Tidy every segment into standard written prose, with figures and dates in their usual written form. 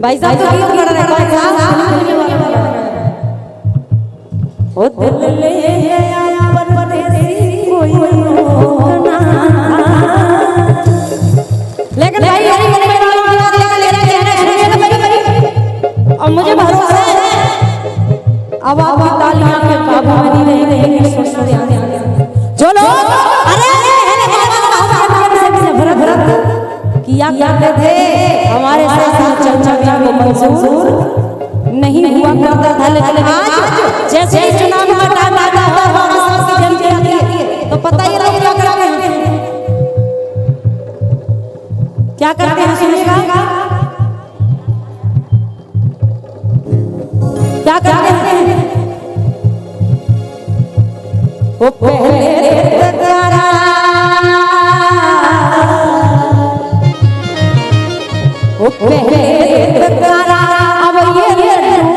भाई साहब तो क्यों कर रहे हैं भाई साहब? ओ दिल ले आया परदेसी कोई रोकना। लेकिन भाई और मुझे भरोसा है अब आपकी तालियां के काबू में नहीं रहेंगे। जो लोग अरे भरत किया करते थे हमारे साथ चर्चा को मंजूर नहीं हुआ करता था, लेकिन आज जैसे ही चुनाव का टाइम आता है तो पता ही लोग क्या करते हैं, क्या करते हैं सुनिएगा क्या करते हैं। वो पहले वो पहले अब ये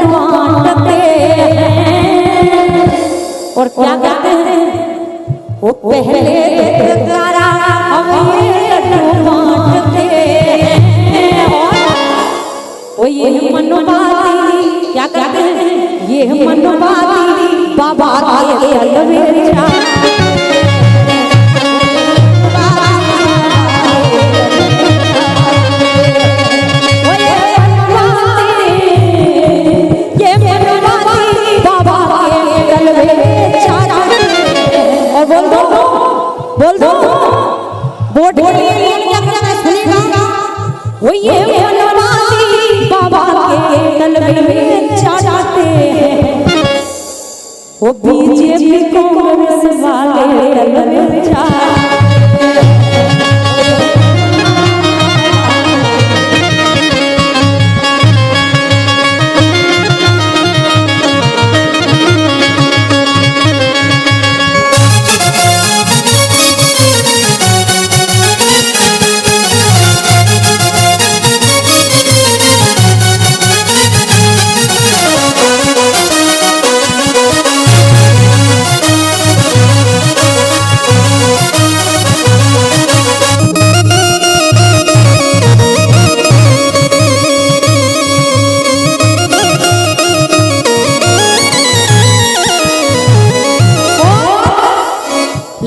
बांटते हैं और क्या कहते हैं। वो पहले अब ये बांटते हैं और ये मनोबाती क्या कहते हैं, ये मनोबाती बाबा के अलवेरा बोल दो वोट के लिए क्या करना सुनेगा। वो ये मनोबाती बाबा के तलवे में चाहते हैं, वो बीजेपी कांग्रेस वाले तलवे में चाहते हैं।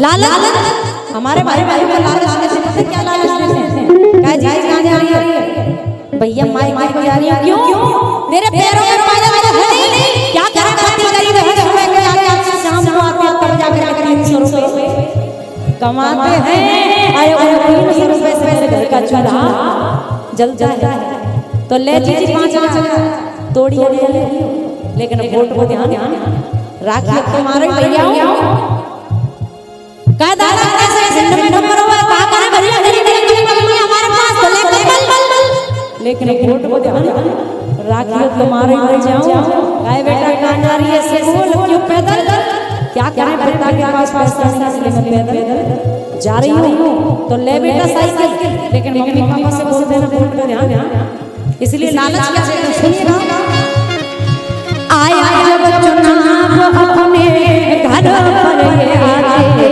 लालच हमारे भाई भाई का लालच कैसे क्या लालच देते हैं क्या जी कहां जा रही है भैया माई माई जा रही है क्यों मेरे पैरों में पाया है नहीं क्या क्या खाती गरीब है सुबह के आके शाम को आते हैं तब जाकर 300 रुपए कमाते हैं। आए वो 300 रुपए से मेरे घर का चूल्हा जल जाए तो ले जी 5 तोड़ी ले, लेकिन वोट को ध्यान राखिए तुम्हारे भैया का दादा कैसे सिंध में नंबर हुआ का करे भैया हमारे पास तो लेकिन वोट को ध्यान राखिए तुम्हारे मर जाऊं काय बेटा कहां जा रही है स्कूल क्यों पैदल क्या करें बेटा के पास पैसा नहीं इसलिए मैं पैदल जा रही हूं तो ले बेटा साइकिल, लेकिन मम्मी पापा से बोल देना वोट को ध्यान इसलिए लालच क्या सुनिएगा। आया जब चुनाव अपने घर पर ये आते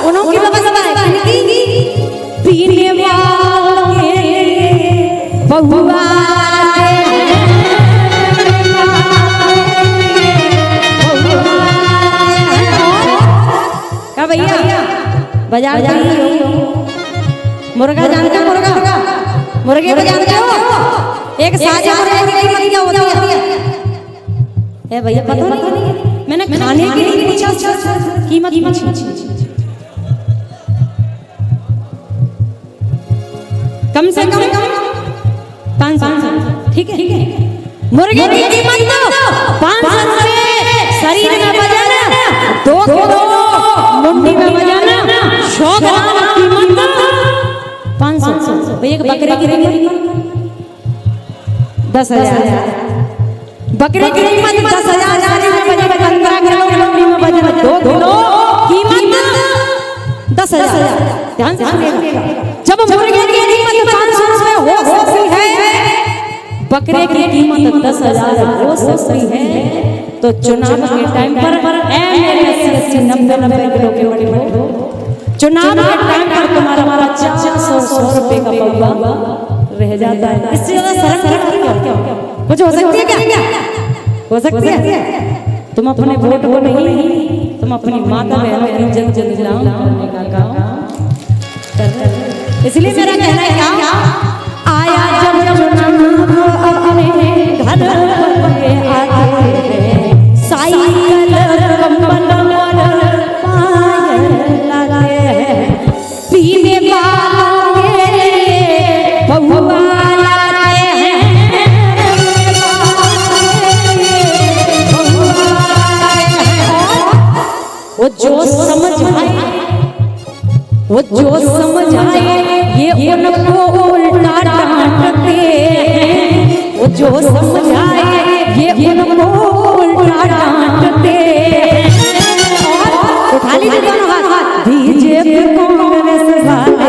उनकी व्यवस्था है पीने वाले बहुआ क्या भैया बाजार जाइए मुर्गा जानते हो मुर्गे को जानते हो एक साजा मुर्गे की कीमत क्या होती है भैया पता नहीं मैंने खाने के लिए पूछा कीमत कम से कम 500 ठीक है मुर्गे की कीमत 500 शरीर में वजन 2 किलो मुंडी में वजन 100 ग्राम कीमत 500 एक बकरे की कीमत 10,000 बकरे की कीमत 10,000 शरीर में वजन 15 किलो मुंडी में वजन 2 किलो कीमत 10,000 ध्यान से जब मुर्गे की कीमत 500 रुपए हो सकती है बकरे की कीमत 10,000 हो सकती है, तो चुनाव के टाइम पर मेरे 80-80, 90-90 किलो के बड़े चुनाव के टाइम पर तुम्हारा 50-100 रुपए का पौवा रह जाता है। इससे ज्यादा शर्म क्या कुछ हो सकती है? क्या हो सकती है? तुम अपने वोट को नहीं, तुम अपनी माता बहनों की इज्जत नीलाम करने का काम। इसलिए मेरा कहना है क्या, आया जब चुनाव अपने घर पे आए, साइकिल कंबल और पायल लगे, पीने वालों के पौवा लाते हैं, वो जो समझ आए, वो जो समझ आए ये उनको उल्टा डांटते हैं, वो जो समझ आए ये उनको उल्टा डांटते हैं। उठा लीजिए दोनों हाथ, बीजेपी कांग्रेस वाले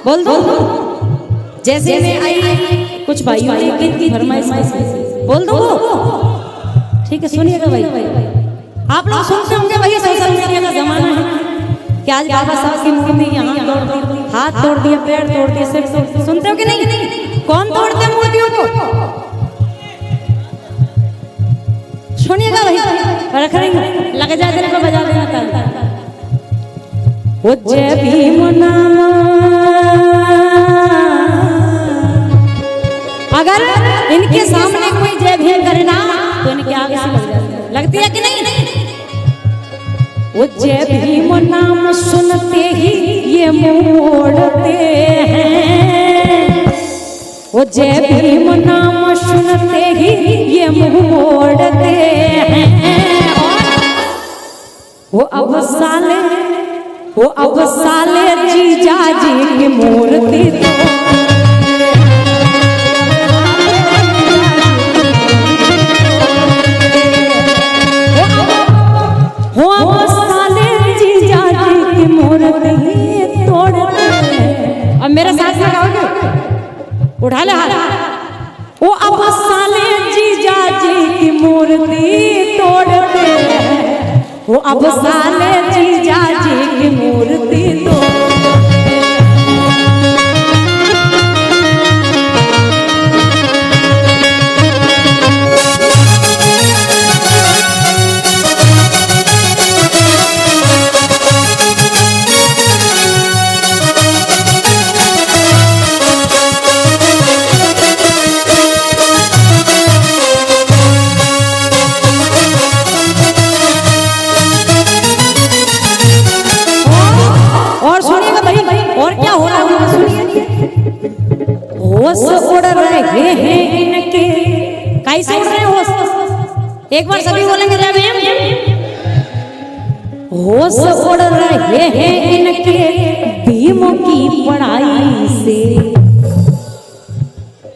बोल दो। जैसे मैं आई कुछ भाइयों ने की फरमाइश बोल दो, ठीक है? सुनिएगा भाई, आप लोग सुनते होंगे भाई, सोशल मीडिया का जमाना है कि आज बाबा साहब की मूर्ति यहाँ तोड़ दी, हाथ तोड़ दिया, पैर तोड़ दिया, सिर। सुनते हो कि नहीं? कौन तोड़ते हैं मूर्तियों को? सुनिएगा भाई, रख रहे लग जाए दिल को बजा देना था। वो जय भीम नाम, अगर इनके सामने कोई जय भीम करना तो इनके आगे से लग जाती है, लगती है कि नहीं? वो जय भीम नाम सुनते ही ये मोड़ते हैं, वो जय भीम नाम सुनते ही ये मोड़ते हैं। वो अब साले जीजा जी की मूर्ति अब मेरे साथ लगाओगे, उठा ले हाथ। वो अब साले जीजा जी की मूर्ति तोड़ते हैं, वो अब साले जीजा जी की मूर्ति तोड़ते। होश उड़ रहे हैं इनके, कैसे उड़ रहे होश? एक बार सभी बोलेंगे जय भीम। होश उड़ रहे हैं इनके भीम की पढ़ाई से।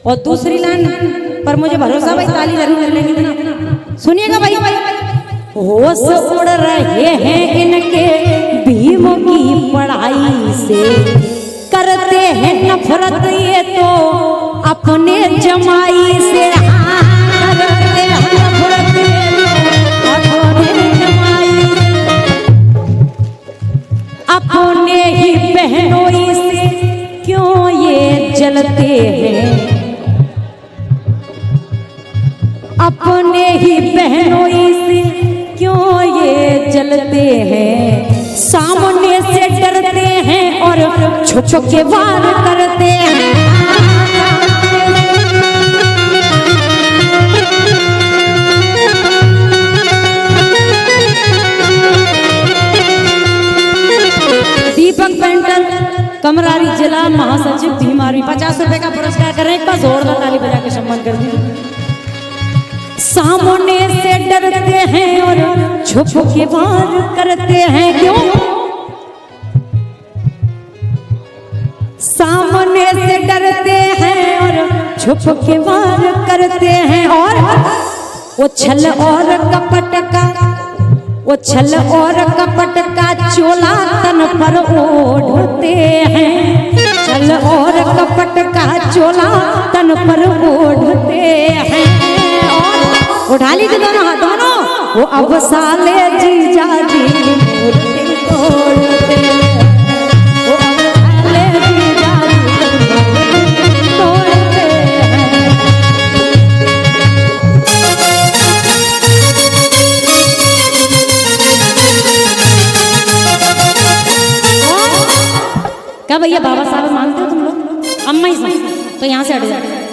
और दूसरी लाइन पर मुझे भरोसा भाई ताली जरूर कर लेंगे ना, सुनिएगा भाई। होश उड़ रहे हैं इनके भीम की पढ़ाई से, करते हैं नफरत ये तो अपने जमाई से, करते हैं नफरत अपने जमाई, अपने ही बहनोई से क्यों ये जलते हैं, अपने ही बहनोई से क्यों ये जलते हैं, सामने से डरते हैं और छुप के वार करते हैं। दीपक पेंटर कमरारी जिला महासचिव बीमारी 50 रुपए का पुरस्कार कर रहे हैं, एक बार जोरदार ताली बजा के सम्मान कर दीजिए। सामने से डरते हैं और छुप के वार करते हैं, क्यों? सामने से डरते हैं और छुप के वार करते हैं, और वो छल और कपट का, वो छल और कपट का चोला तन पर ओढ़ते हैं, छल और कपट का चोला तन पर ओढ़ते हैं। और उठा लीजिए दोनों हाथ, दोनों। वो अब साले जीजा जी मूर्ति तोड़ते, वो अब साले जीजा जी तोड़ते हैं। क्या भैया बाबा साहब मानते हो तुम लोग? अम्मा ही तो यहाँ से हट जाओ।